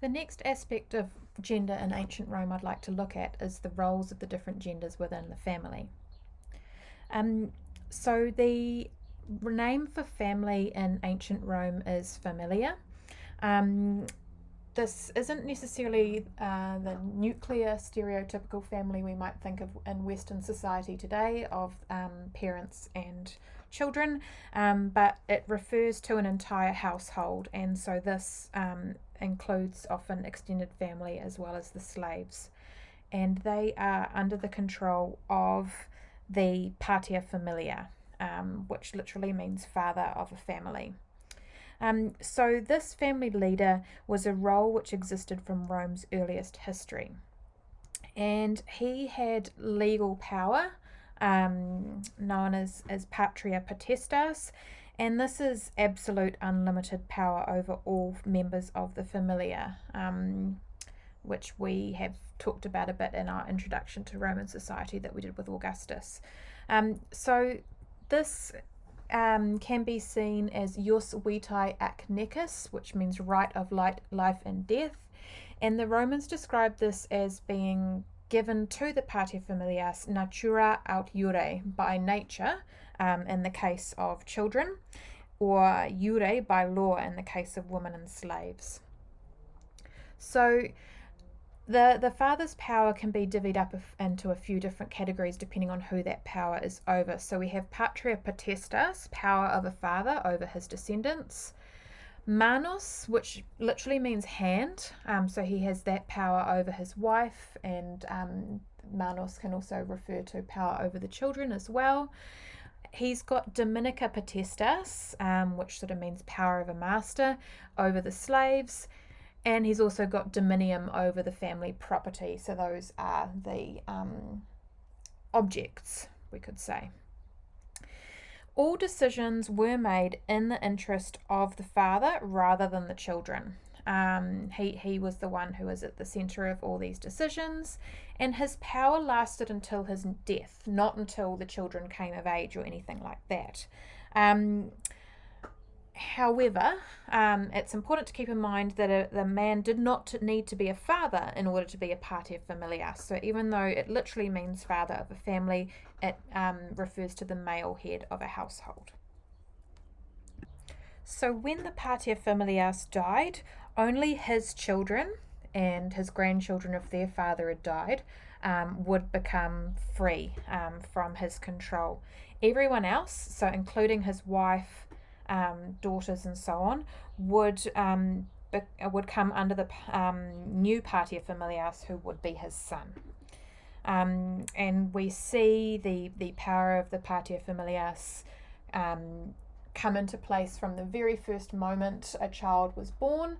The next aspect of gender in ancient Rome I'd like to look at is the roles of the different genders within the family. Um, so the name for family in ancient Rome is familia. Um, this isn't necessarily the nuclear stereotypical family we might think of in Western society today of parents and children, but it refers to an entire household, and so this includes often extended family as well as the slaves, and they are under the control of the pater familia, which literally means father of a family. So this family leader was a role which existed from Rome's earliest history, and he had legal power, known as patria potestas, and this is absolute unlimited power over all members of the familia, which we have talked about a bit in our introduction to Roman society that we did with Augustus. So this can be seen as jus vitae ac necis, which means right of life and death. And the Romans described this as being given to the pater familias natura aut iure, by nature, in the case of children, or iure, by law, in the case of women and slaves. So the father's power can be divvied up into a few different categories depending on who that power is over. So we have patria potestas, power of a father over his descendants. Manos, which literally means hand, so he has that power over his wife, and manos can also refer to power over the children as well. He's got dominica potestas, which sort of means power of a master over the slaves. And he's also got dominium over the family property. So those are the objects, we could say. All decisions were made in the interest of the father rather than the children. He was the one who was at the centre of all these decisions, and his power lasted until his death, not until the children came of age or anything like that. However, it's important to keep in mind that the man did not need to be a father in order to be a pater familias. So even though it literally means father of a family, it refers to the male head of a household. So when the pater familias died, only his children and his grandchildren, if their father had died, would become free from his control. Everyone else, so including his wife, daughters and so on, would come under the new pater familias, who would be his son. And we see the power of the pater familias come into place from the very first moment a child was born,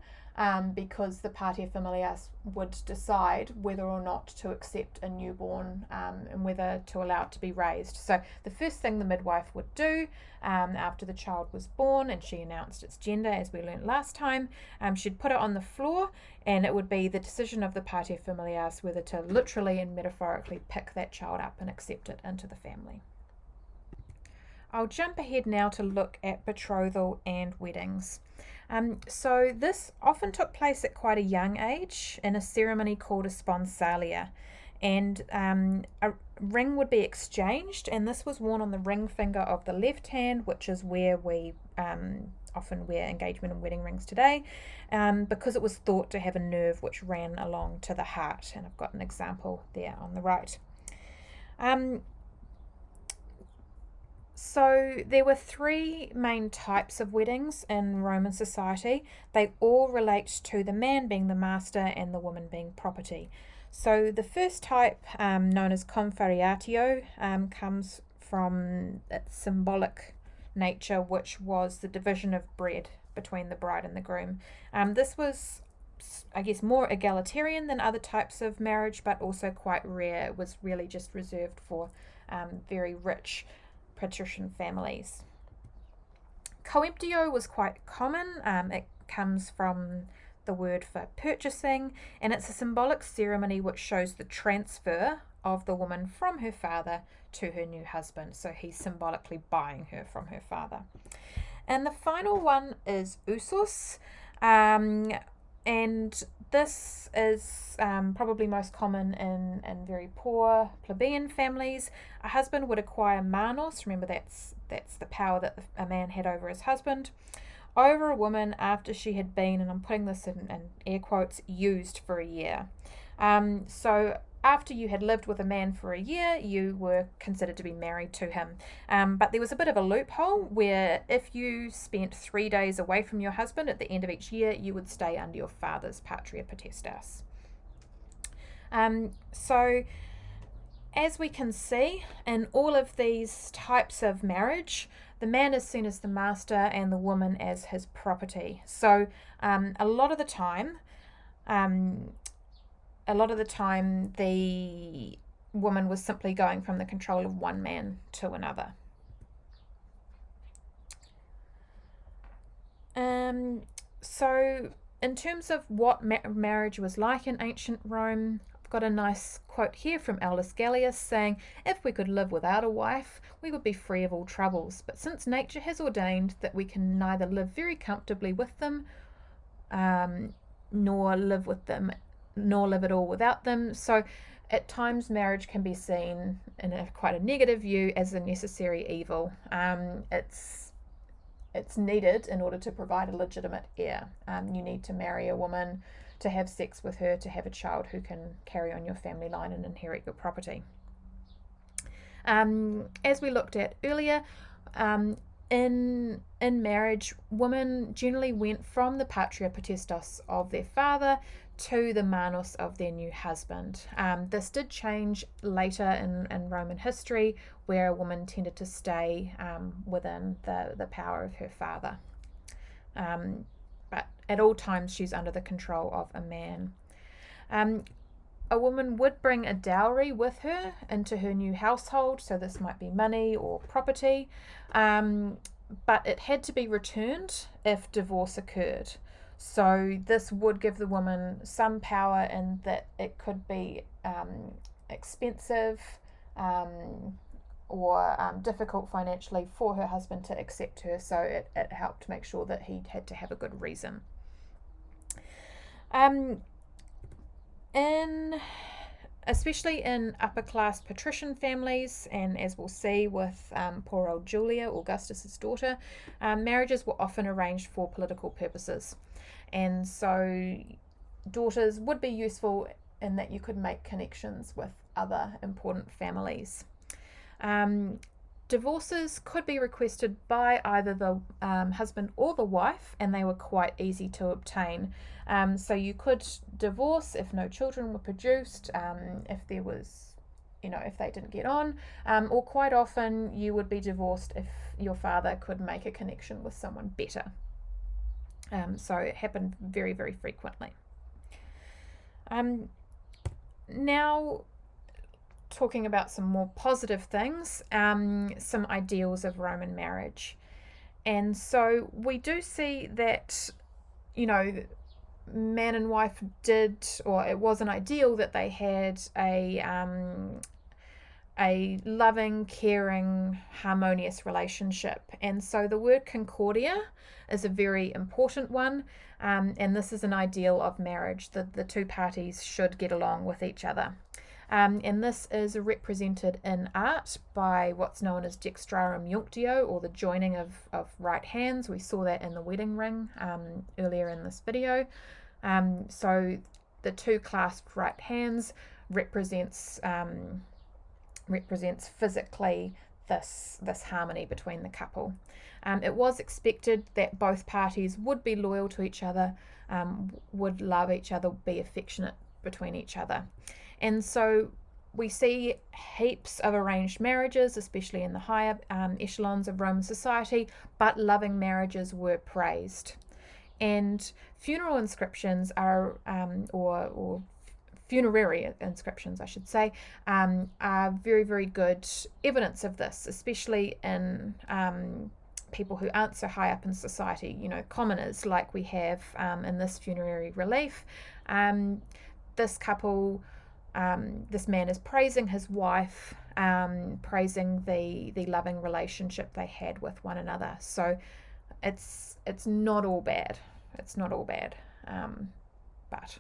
because the pater familias would decide whether or not to accept a newborn, and whether to allow it to be raised. So the first thing the midwife would do after the child was born and she announced its gender, as we learnt last time, she'd put it on the floor, and it would be the decision of the pater familias whether to literally and metaphorically pick that child up and accept it into the family. I'll jump ahead now to look at betrothal and weddings. So this often took place at quite a young age in a ceremony called a sponsalia, and a ring would be exchanged, and this was worn on the ring finger of the left hand, which is where we often wear engagement and wedding rings today, because it was thought to have a nerve which ran along to the heart, and I've got an example there on the right. So there were three main types of weddings in Roman society. They all relate to the man being the master and the woman being property. So the first type, known as confariatio, comes from its symbolic nature, which was the division of bread between the bride and the groom. This was, I guess, more egalitarian than other types of marriage, but also quite rare. It was really just reserved for very rich patrician families. Coemptio was quite common. It comes from the word for purchasing, and it's a symbolic ceremony which shows the transfer of the woman from her father to her new husband. So he's symbolically buying her from her father. And the final one is usus, and This is probably most common in very poor plebeian families. A husband would acquire manos. Remember, that's the power that a man had over his husband, over a woman after she had been, and I'm putting this in air quotes, used for a year. So after you had lived with a man for a year, you were considered to be married to him. But there was a bit of a loophole where if you spent 3 days away from your husband at the end of each year, you would stay under your father's patria potestas. So as we can see, in all of these types of marriage, the man is seen as the master and the woman as his property. So a lot of the time, the woman was simply going from the control of one man to another. So in terms of what marriage was like in ancient Rome, I've got a nice quote here from Aulus Gellius saying, "If we could live without a wife, we would be free of all troubles. But since nature has ordained that we can neither live very comfortably with them, nor live at all without them, so at times marriage can be seen in quite a negative view as a necessary evil. It's needed in order to provide a legitimate heir. You need to marry a woman, to have sex with her, to have a child who can carry on your family line and inherit your property." As we looked at earlier, in marriage, women generally went from the patria potestas of their father to the manus of their new husband. This did change later in Roman history, where a woman tended to stay within the power of her father. But at all times, she's under the control of a man. A woman would bring a dowry with her into her new household, so this might be money or property, but it had to be returned if divorce occurred. So this would give the woman some power in that it could be expensive or difficult financially for her husband to accept her, so it helped make sure that he had to have a good reason. Especially in upper class patrician families, and as we'll see with poor old Julia, Augustus's daughter, marriages were often arranged for political purposes, and so daughters would be useful in that you could make connections with other important families. Divorces could be requested by either the husband or the wife, and they were quite easy to obtain. So you could divorce if no children were produced, if there was, if they didn't get on, or quite often you would be divorced if your father could make a connection with someone better. So it happened very, very frequently. Now, talking about some more positive things, some ideals of Roman marriage. And so we do see that, man and wife did, or it was an ideal that they had a loving, caring, harmonious relationship. And so the word concordia is a very important one, and this is an ideal of marriage, that the two parties should get along with each other. And this is represented in art by what's known as dextrarum junctio, or the joining of right hands. We saw that in the wedding ring earlier in this video. So the two clasped right hands represents physically this harmony between the couple. It was expected that both parties would be loyal to each other, would love each other, be affectionate between each other. And so we see heaps of arranged marriages, especially in the higher echelons of Roman society, but loving marriages were praised. And funeral inscriptions are, or funerary inscriptions, I should say, are very, very good evidence of this, especially in people who aren't so high up in society, commoners like we have in this funerary relief. This couple, this man is praising his wife, praising the loving relationship they had with one another. So it's not all bad. It's not all bad, but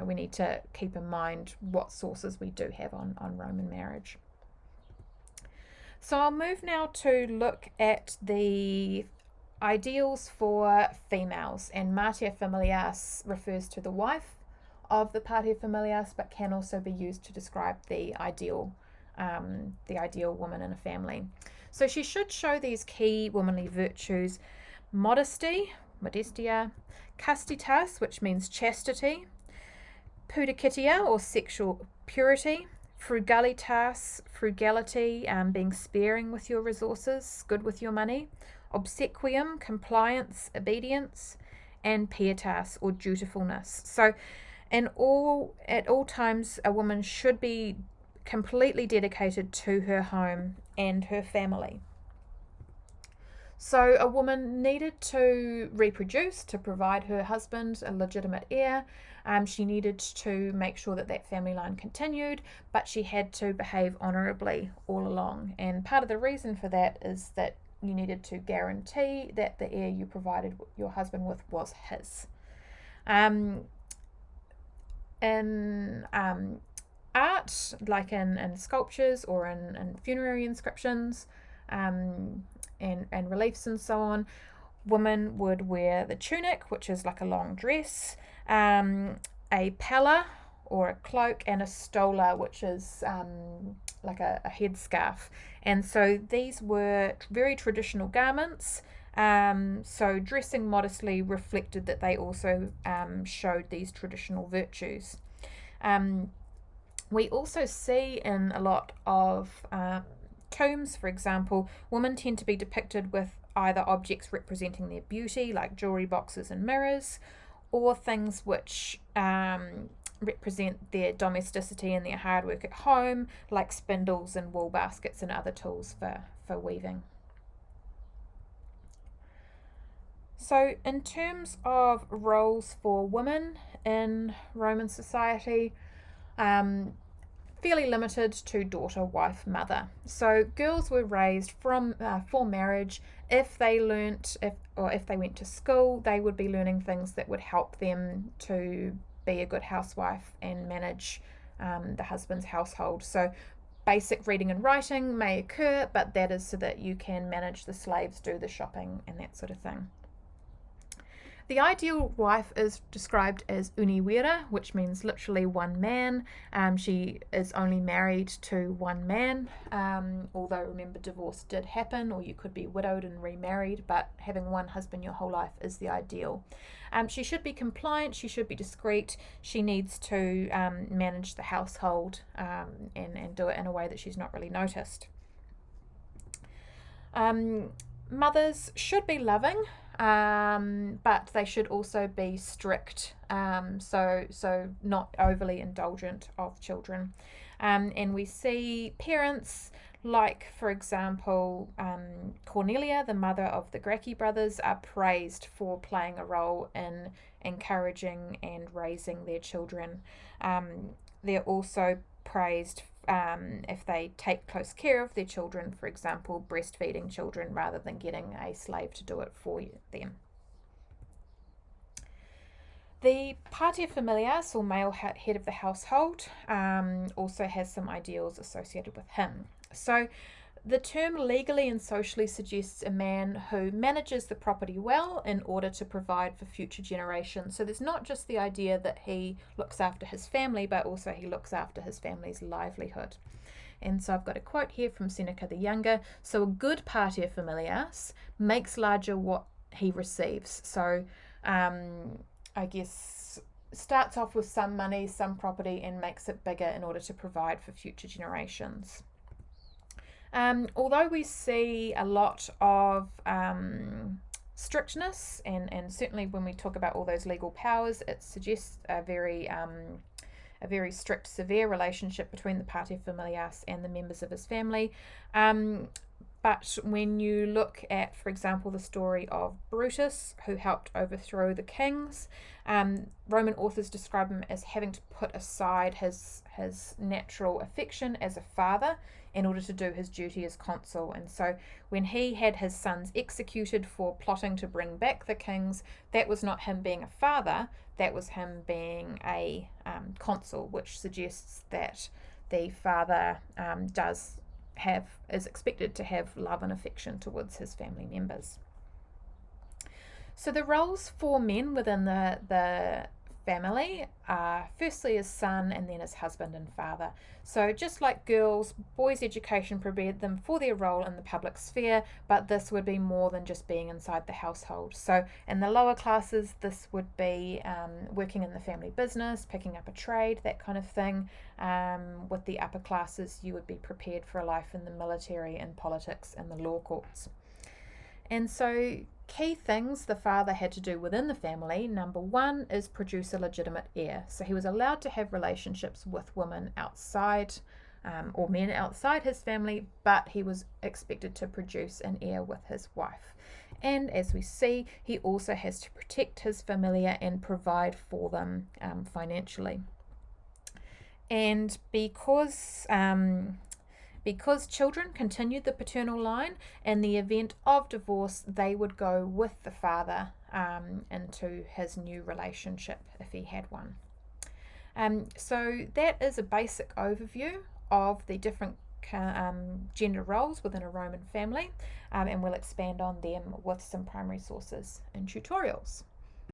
we need to keep in mind what sources we do have on Roman marriage. So I'll move now to look at the ideals for females, and Mater Familias refers to the wife of the Pater Familias, but can also be used to describe the ideal woman in a family. So she should show these key womanly virtues: modesty, modestia, castitas, which means chastity, pudicitia, or sexual purity, frugalitas, frugality, being sparing with your resources, good with your money, obsequium, compliance, obedience, and pietas, or dutifulness. So at all times, a woman should be completely dedicated to her home and her family. So a woman needed to reproduce to provide her husband a legitimate heir. She needed to make sure that family line continued, but she had to behave honourably all along. And part of the reason for that is that you needed to guarantee that the heir you provided your husband with was his. In art, like in sculptures or in funerary inscriptions, and reliefs and so on, women would wear the tunic, which is like a long dress, a palla or a cloak, and a stola, which is like a headscarf. And so these were very traditional garments. So dressing modestly reflected that they also showed these traditional virtues. We also see in a lot of tombs, for example, women tend to be depicted with either objects representing their beauty, like jewelry boxes and mirrors, or things which represent their domesticity and their hard work at home, like spindles and wool baskets and other tools for weaving. So in terms of roles for women in Roman society, fairly limited to daughter, wife, mother. So girls were raised for marriage. If they went to school, they would be learning things that would help them to be a good housewife and manage the husband's household. So basic reading and writing may occur, but that is so that you can manage the slaves, do the shopping, and that sort of thing. The ideal wife is described as univira, which means literally one man. She is only married to one man, although remember, divorce did happen, or you could be widowed and remarried, but having one husband your whole life is the ideal. She should be compliant, she should be discreet, she needs to manage the household and do it in a way that she's not really noticed. Mothers should be loving, but they should also be strict, so not overly indulgent of children. And we see parents like, for example, Cornelia, the mother of the Gracchi brothers, are praised for playing a role in encouraging and raising their children. They're also praised if they take close care of their children, for example, breastfeeding children rather than getting a slave to do it for them. The pater familias, or male head of the household, also has some ideals associated with him. So the term legally and socially suggests a man who manages the property well in order to provide for future generations. So there's not just the idea that he looks after his family, but also he looks after his family's livelihood. And so I've got a quote here from Seneca the Younger. So a good pater familias makes larger what he receives. So I guess starts off with some money, some property, and makes it bigger in order to provide for future generations. Although we see a lot of strictness, and certainly when we talk about all those legal powers, it suggests a very strict, severe relationship between the pater familias and the members of his family. But But when you look at, for example, the story of Brutus, who helped overthrow the kings, Roman authors describe him as having to put aside his natural affection as a father in order to do his duty as consul. And so when he had his sons executed for plotting to bring back the kings, that was not him being a father, that was him being a consul, which suggests that the father is expected to have love and affection towards his family members. So the roles for men within the family are firstly as son and then as husband and father. So just like girls, boys' education prepared them for their role in the public sphere, but this would be more than just being inside the household. So in the lower classes, this would be working in the family business, picking up a trade, that kind of thing. With the upper classes, you would be prepared for a life in the military and politics and the law courts. And so key things the father had to do within the family, number one is produce a legitimate heir. So he was allowed to have relationships with women outside or men outside his family, but he was expected to produce an heir with his wife. And as we see, he also has to protect his familia and provide for them financially. And because children continued the paternal line, in the event of divorce, they would go with the father into his new relationship if he had one. So that is a basic overview of the different gender roles within a Roman family, and we'll expand on them with some primary sources and tutorials.